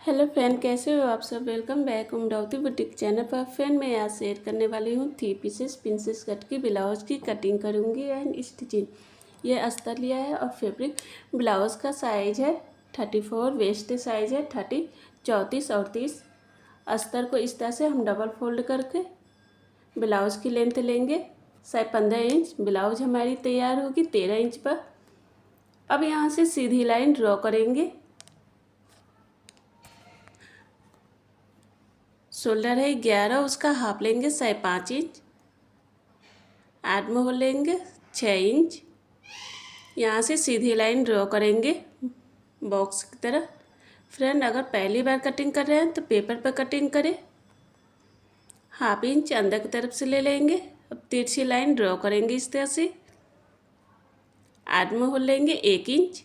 Hello friend, कैसे हो आप सब। Welcome back Umravati boutique channel पर। फ्रेंड मैं आज शेयर करने वाली हूँ 3 पीसेस प्रिंसेस कट की ब्लाउज की कटिंग करूँगी एंड स्टिचिंग। ये अस्तर लिया है और फैब्रिक ब्लाउज का साइज है 34, वेस्ट साइज है 30, 34 और 30। अस्तर को इस तरह से हम डबल फोल्ड करके ब्लाउज की लेंथ लेंगे 15 इंच। ब्लाउज हमारी तैयार होगी 13 इंच पर। अब यहाँ से सीधी लाइन ड्रॉ करेंगे। शोल्डर है 11, उसका हाफ लेंगे 5.5 इंच। आर्म होल लेंगे 6 इंच। यहाँ से सीधी लाइन ड्रॉ करेंगे बॉक्स की तरह। फ्रेंड अगर पहली बार कटिंग कर रहे हैं तो पेपर पर कटिंग करें। हाफ इंच अंदर की तरफ से ले लेंगे। अब तिरछी लाइन ड्रॉ करेंगे इस तरह से। आर्म होल लेंगे 1 इंच।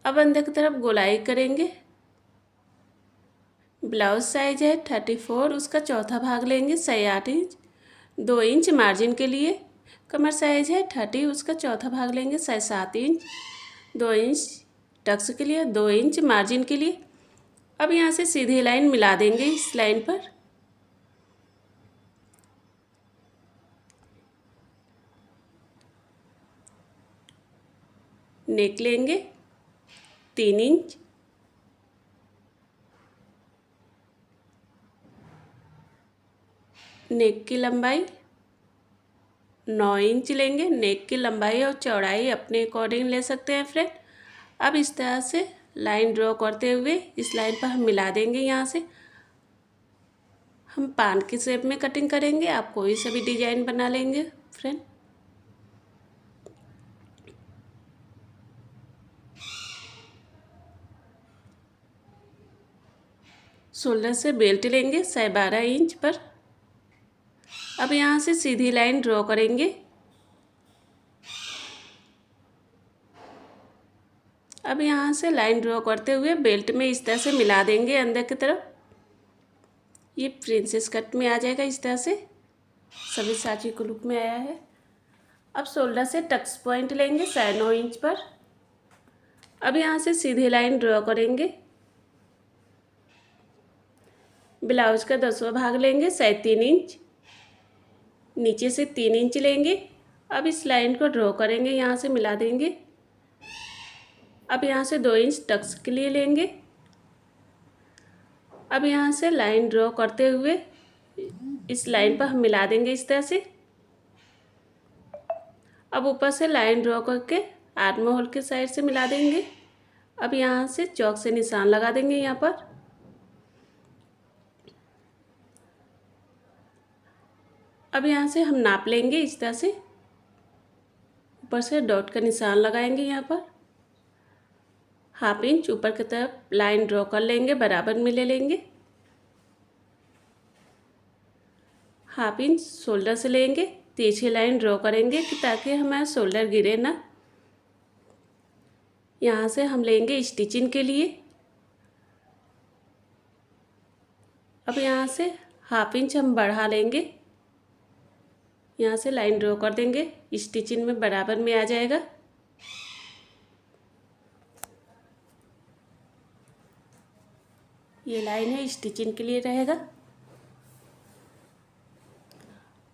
अब अंदर की तरफ गोलाई करेंगे। ब्लाउज साइज है 34, उसका चौथा भाग लेंगे 8.5 इंच। 2 इंच मार्जिन के लिए। कमर साइज है 30, उसका चौथा भाग लेंगे 7.5 इंच। 2 इंच टक्स के लिए, 2 इंच मार्जिन के लिए। अब यहाँ से सीधी लाइन मिला देंगे इस लाइन पर। नेक लेंगे 3 इंच। नेक की लंबाई 9 इंच लेंगे। नेक की लंबाई और चौड़ाई अपने अकॉर्डिंग ले सकते हैं फ्रेंड। अब इस तरह से लाइन ड्रॉ करते हुए इस लाइन पर हम मिला देंगे। यहाँ से हम पान की शेप में कटिंग करेंगे। आप कोई सा भी डिजाइन बना लेंगे फ्रेंड। शोल्डर से बेल्ट लेंगे 12.5 इंच पर। अब यहाँ से सीधी लाइन ड्रॉ करेंगे। अब यहाँ से लाइन ड्रॉ करते हुए बेल्ट में इस तरह से मिला देंगे अंदर की तरफ। ये प्रिंसेस कट में आ जाएगा इस तरह से। सभी साची को लुक में आया है। अब शोल्डर से टक्स पॉइंट लेंगे 9.5 इंच पर। अब यहाँ से सीधी लाइन ड्रॉ करेंगे। ब्लाउज का 10वां भाग लेंगे 3.5 इंच। नीचे से 3 इंच लेंगे। अब इस लाइन को ड्रॉ करेंगे, यहाँ से मिला देंगे। अब यहाँ से 2 इंच टक्स के लिए लेंगे। अब यहाँ से लाइन ड्रॉ करते हुए इस लाइन पर हम मिला देंगे इस तरह से। अब ऊपर से लाइन ड्रॉ करके आर्म होल के साइड से मिला देंगे। अब यहाँ से चौक से निशान लगा देंगे यहाँ पर। अब यहाँ से हम नाप लेंगे इस तरह से। ऊपर से डॉट का निशान लगाएंगे यहाँ पर। हाफ इंच ऊपर की तरफ लाइन ड्रॉ कर लेंगे, बराबर में ले लेंगे। हाफ इंच शोल्डर से लेंगे, तिरछी लाइन ड्रॉ करेंगे कि ताकि हमारा शोल्डर गिरे ना। यहाँ से हम लेंगे स्टिचिंग के लिए। अब यहाँ से हाफ इंच हम बढ़ा लेंगे। यहाँ से लाइन ड्रॉ कर देंगे, स्टिचिंग में बराबर में आ जाएगा। ये लाइन है स्टिचिंग के लिए रहेगा।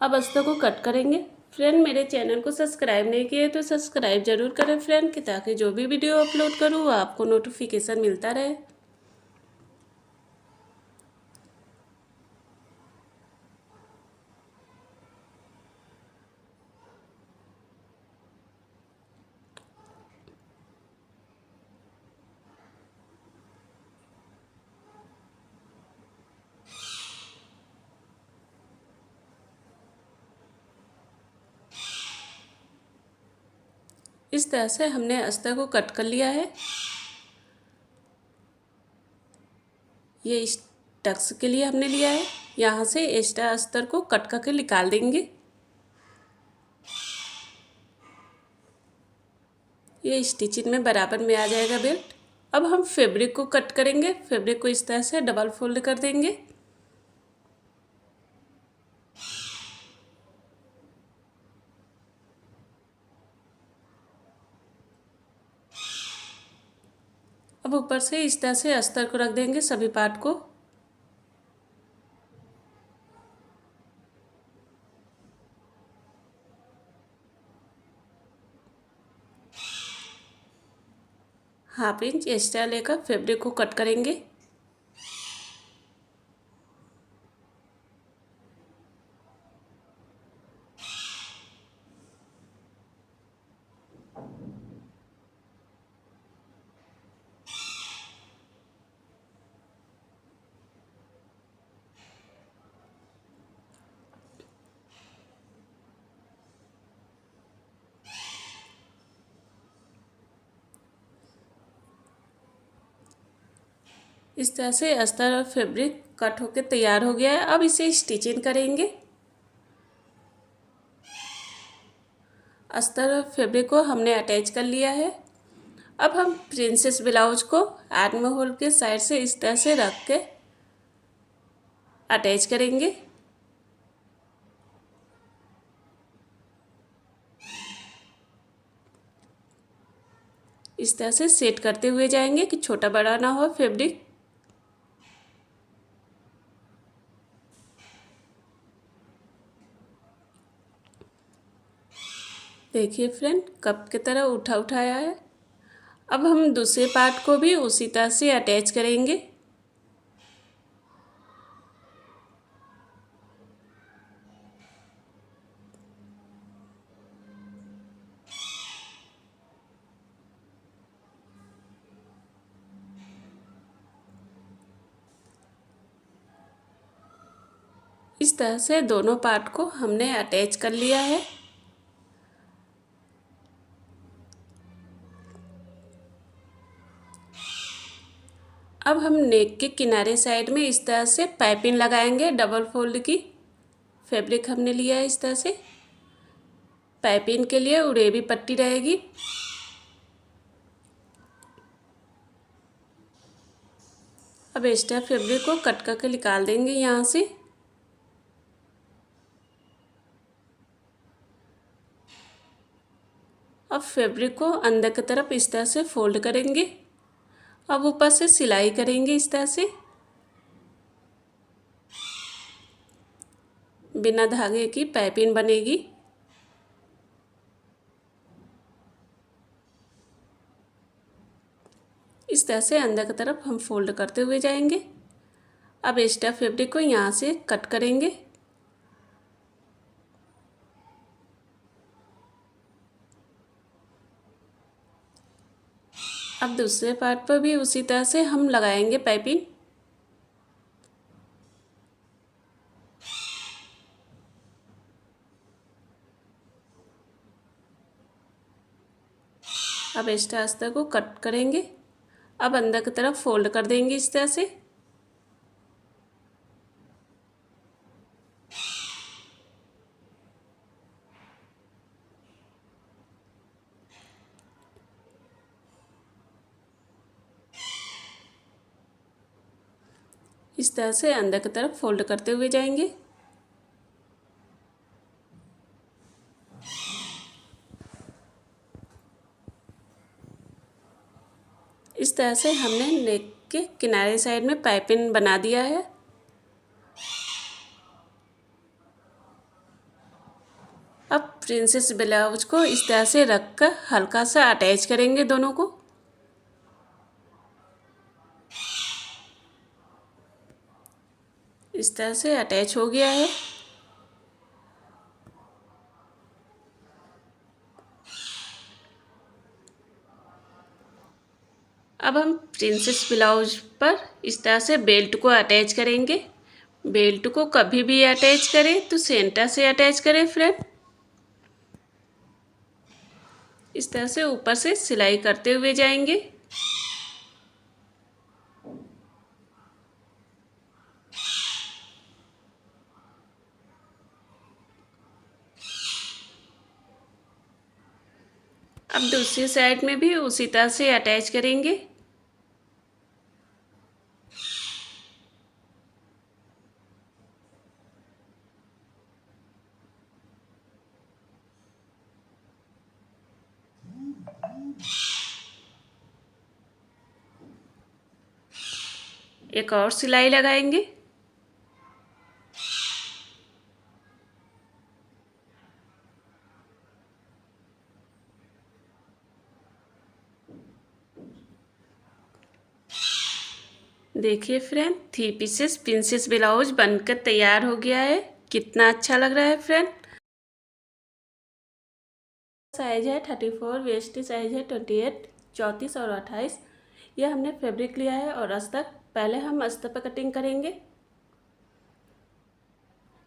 अब अस्तर को कट करेंगे। फ्रेंड मेरे चैनल को सब्सक्राइब नहीं किए तो सब्सक्राइब जरूर करें फ्रेंड, कि ताकि जो भी वीडियो अपलोड करूँ आपको नोटिफिकेशन मिलता रहे। इस तरह से हमने अस्तर को कट कर लिया है। ये इस टक्स के लिए हमने लिया है। यहाँ से एक्स्ट्रा अस्तर को कट करके निकाल देंगे। ये स्टिचिंग में बराबर में आ जाएगा बेल्ट। अब हम फैब्रिक को कट करेंगे। फैब्रिक को इस तरह से डबल फोल्ड कर देंगे। अब अब ऊपर से इस तरह से अस्तर को रख देंगे सभी पार्ट को। हाफ इंच एक्स्ट्रा लेकर फैब्रिक को कट करेंगे। इस तरह से अस्तर और फैब्रिक कट होकर तैयार हो गया है। अब इसे स्टिचिंग करेंगे। अस्तर और फैब्रिक को हमने अटैच कर लिया है। अब हम प्रिंसेस ब्लाउज को आर्म होल के साइड से इस तरह से रख के अटैच करेंगे। इस तरह से सेट करते हुए जाएंगे कि छोटा बड़ा ना हो फैब्रिक। देखिए फ्रेंड, कप की तरह उठाया है। अब हम दूसरे पार्ट को भी उसी तरह से अटैच करेंगे। इस तरह से दोनों पार्ट को हमने अटैच कर लिया है। अब हम नेक के किनारे साइड में इस तरह से पाइपिंग लगाएंगे। डबल फोल्ड की फैब्रिक हमने लिया है। इस तरह से पाइपिंग के लिए उड़ेबी पट्टी रहेगी। अब एक्स्ट्रा फैब्रिक को कट करके निकाल देंगे यहाँ से। अब फैब्रिक को अंदर की तरफ इस तरह से फोल्ड करेंगे। अब ऊपर से सिलाई करेंगे इस तरह से, बिना धागे की पाइपिंग बनेगी। इस तरह से अंदर की तरफ हम फोल्ड करते हुए जाएंगे। अब एक्स्ट्रा फैब्रिक को यहाँ से कट करेंगे। अब दूसरे पार्ट पर भी उसी तरह से हम लगाएंगे पाइपिंग। अब एक्स्ट्रा अस्तर को कट करेंगे। अब अंदर की तरफ फोल्ड कर देंगे इस तरह से। इस तरह से अंदर की तरफ फोल्ड करते हुए जाएंगे। इस तरह से हमने नेक के किनारे साइड में पाइपिंग बना दिया है। अब प्रिंसेस ब्लाउज को इस तरह से रखकर हल्का सा अटैच करेंगे दोनों को। इस तरह से अटैच हो गया है। अब हम प्रिंसेस ब्लाउज पर इस तरह से बेल्ट को अटैच करेंगे। बेल्ट को कभी भी अटैच करें तो सेंटर से अटैच करें फ्रेंड। इस तरह से ऊपर से सिलाई करते हुए जाएंगे। अब दूसरी साइड में भी उसी तरह से अटैच करेंगे। एक और सिलाई लगाएंगे। देखिए फ्रेंड, 3 पीसेस प्रिंसेस ब्लाउज बनकर तैयार हो गया है। कितना अच्छा लग रहा है फ्रेंड। साइज है 34, वेस्ट साइज है 28, 34 और 28। यह हमने फैब्रिक लिया है और अस्तर। पहले हम अस्तर पर कटिंग करेंगे।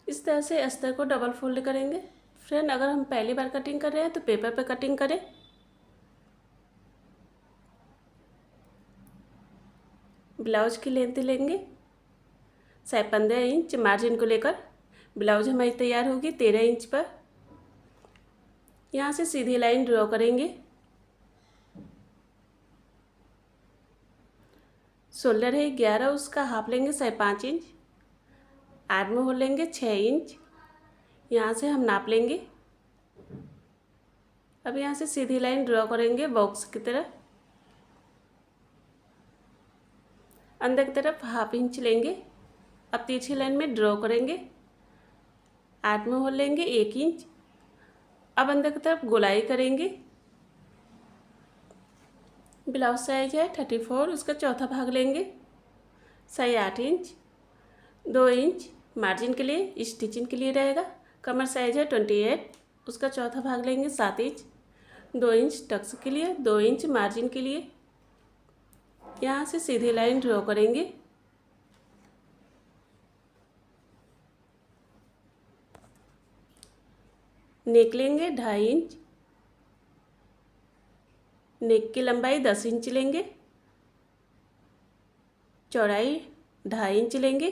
इस तरह से अस्तर को डबल फोल्ड करेंगे। फ्रेंड, अगर हम पहली बार कटिंग कर रहे हैं तो पेपर पर कटिंग करें। ब्लाउज की लेंथ लेंगे 15 इंच मार्जिन को लेकर। ब्लाउज हमारी तैयार होगी 13 इंच पर। यहाँ से सीधी लाइन ड्रॉ करेंगे। शोल्डर है 11, उसका हाफ लेंगे 5.5 इंच। आर्म होल लेंगे 6 इंच। यहाँ से हम नाप लेंगे। अब यहाँ से सीधी लाइन ड्रॉ करेंगे बॉक्स की तरह। अंदर की तरफ हाफ इंच लेंगे। अब तिरछी लाइन में ड्रॉ करेंगे। आर्म होल लेंगे 1 इंच। अब अंदर की तरफ गोलाई करेंगे। ब्लाउज साइज है 34, उसका चौथा भाग लेंगे 8.5 इंच। 2 इंच मार्जिन के लिए, स्टिचिंग के लिए रहेगा। कमर साइज है 28, उसका चौथा भाग लेंगे 7 इंच। 2 इंच टक्स के लिए, 2 इंच मार्जिन के लिए। यहाँ से सीधी लाइन ड्रॉ करेंगे। नेक लेंगे 2.5 इंच। नेक की लंबाई 10 इंच लेंगे। चौड़ाई 2.5 इंच लेंगे।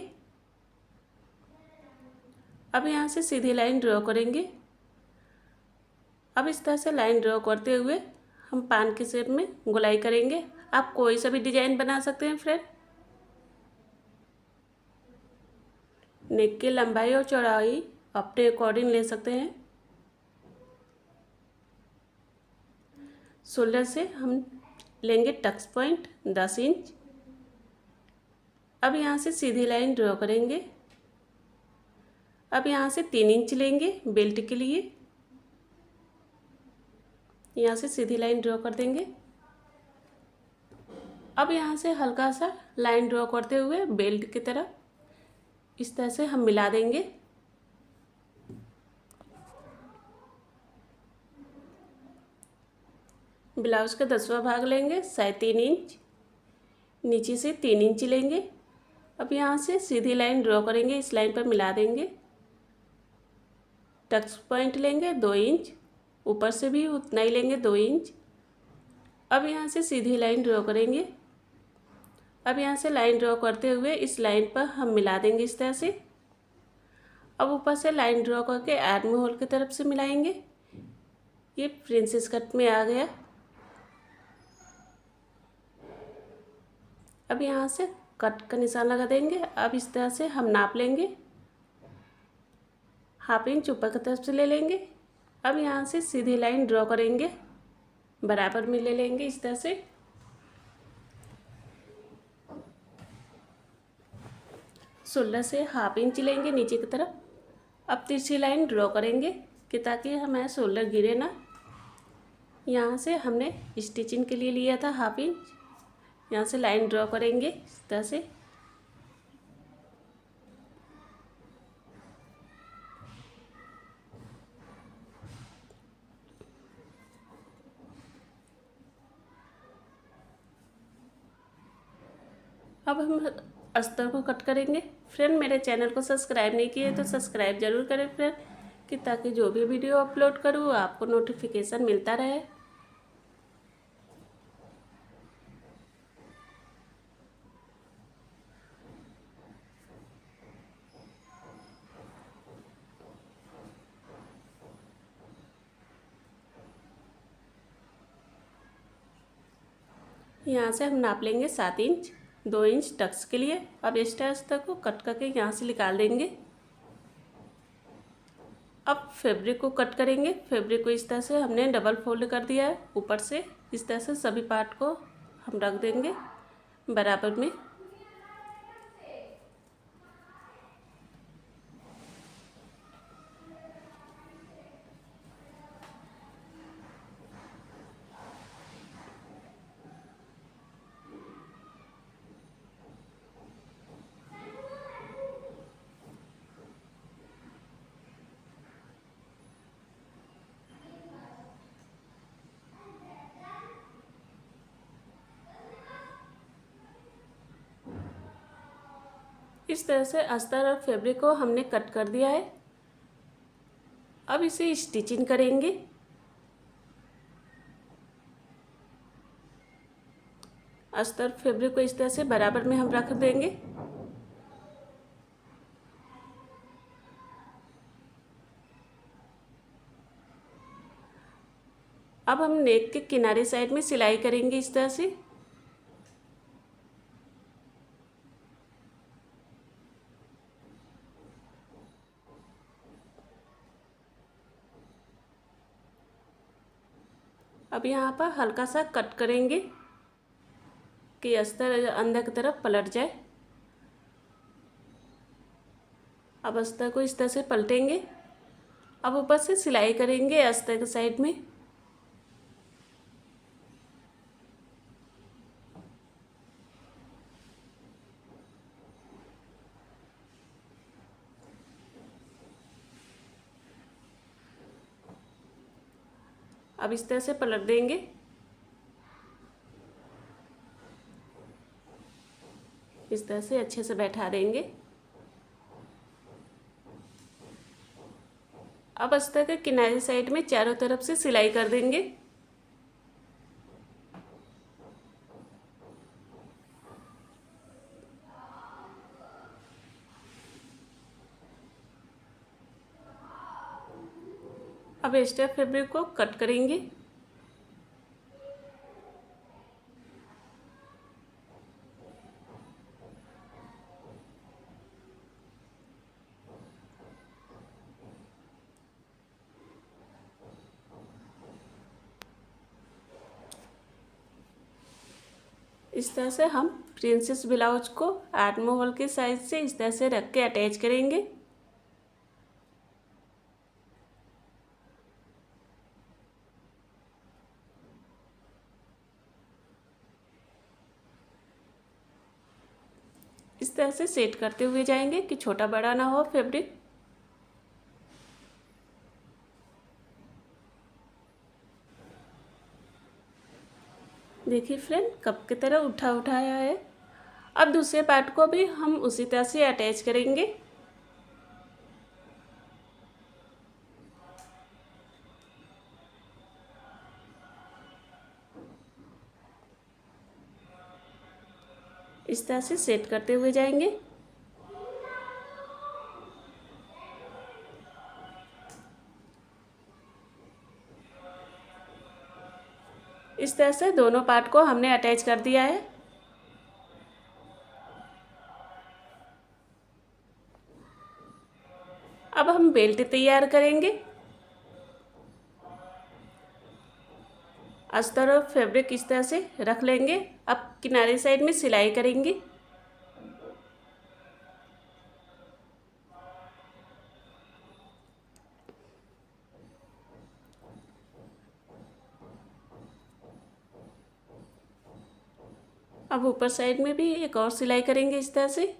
अब यहाँ से सीधी लाइन ड्रॉ करेंगे। अब इस तरह से लाइन ड्रॉ करते हुए हम पान के शेप में गोलाई करेंगे। आप कोई सा भी डिजाइन बना सकते हैं फ्रेंड। नेक की लंबाई और चौड़ाई अपने अकॉर्डिंग ले सकते हैं। शोल्डर से हम लेंगे टक्स पॉइंट 10 इंच। अब यहाँ से सीधी लाइन ड्रॉ करेंगे। अब यहाँ से 3 इंच लेंगे बेल्ट के लिए। यहाँ से सीधी लाइन ड्रॉ कर देंगे। अब यहाँ से हल्का सा लाइन ड्रॉ करते हुए बेल्ट की तरफ इस तरह से हम मिला देंगे। ब्लाउज का 10वां भाग लेंगे 3.5 इंच। नीचे से 3 इंच लेंगे। अब यहाँ से सीधी लाइन ड्रॉ करेंगे, इस लाइन पर मिला देंगे। टक्स पॉइंट लेंगे 2 इंच। ऊपर से भी उतना ही लेंगे 2 इंच। अब यहाँ से सीधी लाइन ड्रॉ करेंगे। अब यहाँ से लाइन ड्रॉ करते हुए इस लाइन पर हम मिला देंगे इस तरह से। अब ऊपर से लाइन ड्रॉ करके आर्म होल की तरफ से मिलाएंगे। ये प्रिंसेस कट में आ गया। अब यहाँ से कट का निशान लगा देंगे। अब इस तरह से हम नाप लेंगे। हाफ इंच ऊपर की तरफ से ले लेंगे। अब यहाँ से सीधी लाइन ड्रॉ करेंगे, बराबर में ले लेंगे इस तरह से। शोल्डर से हाफ इंच लेंगे नीचे की तरफ। अब तिरछी लाइन ड्रॉ करेंगे कि ताकि हमारा शोल्डर गिरे ना। यहाँ से हमने स्टिचिंग के लिए लिया था हाफ इंच। यहाँ से लाइन ड्रॉ करेंगे इस तरह से। अब हम अस्तर को कट करेंगे। फ्रेंड, मेरे चैनल को सब्सक्राइब नहीं किए तो सब्सक्राइब जरूर करें फ्रेंड, कि ताकि जो भी वीडियो अपलोड करूँ आपको नोटिफिकेशन मिलता रहे। यहाँ से हम नाप लेंगे 7 इंच। 2 इंच टक्स के लिए। अब एक्स्ट्रा अस्तर को कट करके यहाँ से निकाल देंगे। अब फैब्रिक को कट करेंगे। फैब्रिक को इस तरह से हमने डबल फोल्ड कर दिया है ऊपर से। इस तरह से सभी पार्ट को हम रख देंगे बराबर में। इस तरह से अस्तर और फैब्रिक को हमने कट कर दिया है। अब इसे स्टिचिंग करेंगे। अस्तर फैब्रिक को इस तरह से बराबर में हम रख देंगे। अब हम नेक के किनारे साइड में सिलाई करेंगे इस तरह से। अब यहाँ पर हल्का सा कट करेंगे कि अस्तर अंदर की तरफ पलट जाए। अब अस्तर को इस तरह से पलटेंगे। अब ऊपर से सिलाई करेंगे अस्तर के साइड में। अब इस तरह से पलट देंगे। इस तरह से अच्छे से बैठा देंगे। अब अस्तर के किनारे साइड में चारों तरफ से सिलाई कर देंगे। अब एक्स्ट्रा फैब्रिक को कट करेंगे। इस तरह से हम प्रिंसेस ब्लाउज को आर्म होल के साइज से इस तरह से रख के अटैच करेंगे। इस तरह से सेट करते हुए जाएंगे कि छोटा बड़ा ना हो फैब्रिक। देखिए फ्रेंड, कप की तरह उठाया है। अब दूसरे पार्ट को भी हम उसी तरह से अटैच करेंगे। इस तरह से सेट करते हुए जाएंगे। इस तरह से दोनों पार्ट को हमने अटैच कर दिया है। अब हम बेल्ट तैयार करेंगे। अस्तर और फैब्रिक इस तरह से रख लेंगे। अब किनारे साइड में सिलाई करेंगे। अब ऊपर साइड में भी एक और सिलाई करेंगे इस तरह से।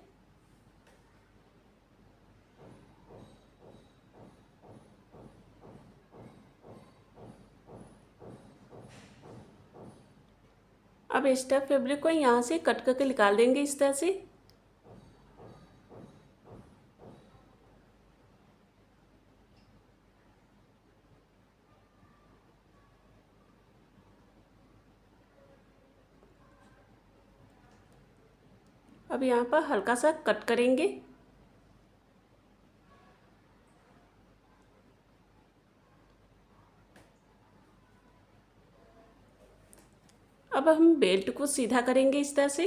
अब एक्स्ट्रा फैब्रिक को यहाँ से कट करके निकाल देंगे इस तरह से। अब यहाँ पर हल्का सा कट करेंगे। अब हम बेल्ट को सीधा करेंगे इस तरह से।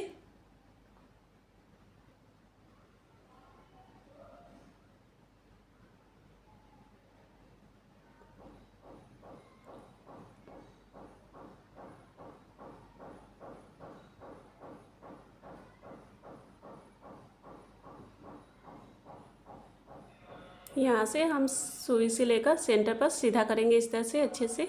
यहाँ से हम सुई से लेकर सेंटर पर सीधा करेंगे इस तरह से अच्छे से।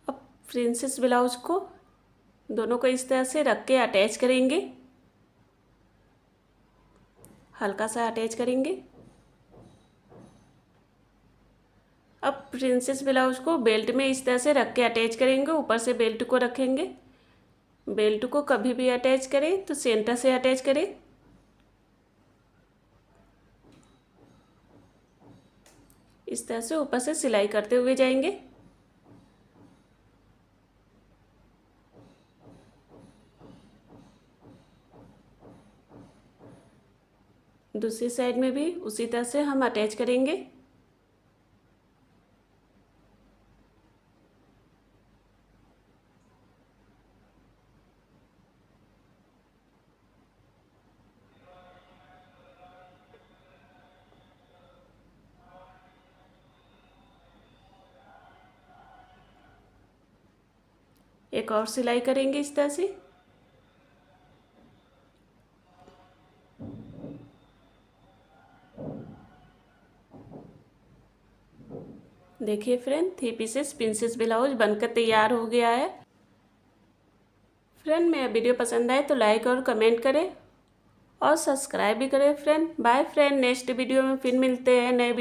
अब प्रिंसेस ब्लाउज को दोनों को इस तरह से रख के अटैच करेंगे। हल्का सा अटैच करेंगे। अब प्रिंसेस ब्लाउज को बेल्ट में इस तरह से रख के अटैच करेंगे। ऊपर से बेल्ट को रखेंगे। बेल्ट को कभी भी अटैच करें तो सेंटर से अटैच करें। इस तरह से ऊपर से सिलाई करते हुए जाएंगे। दूसरी साइड में भी उसी तरह से हम अटैच करेंगे। एक और सिलाई करेंगे इस तरह से। देखिए फ्रेंड, 3 पीसेस प्रिंसेस ब्लाउज बनकर तैयार हो गया है। फ्रेंड, मेरा वीडियो पसंद आए तो लाइक और कमेंट करें और सब्सक्राइब भी करें friend. Bye friend, next video में फिर मिलते हैं नए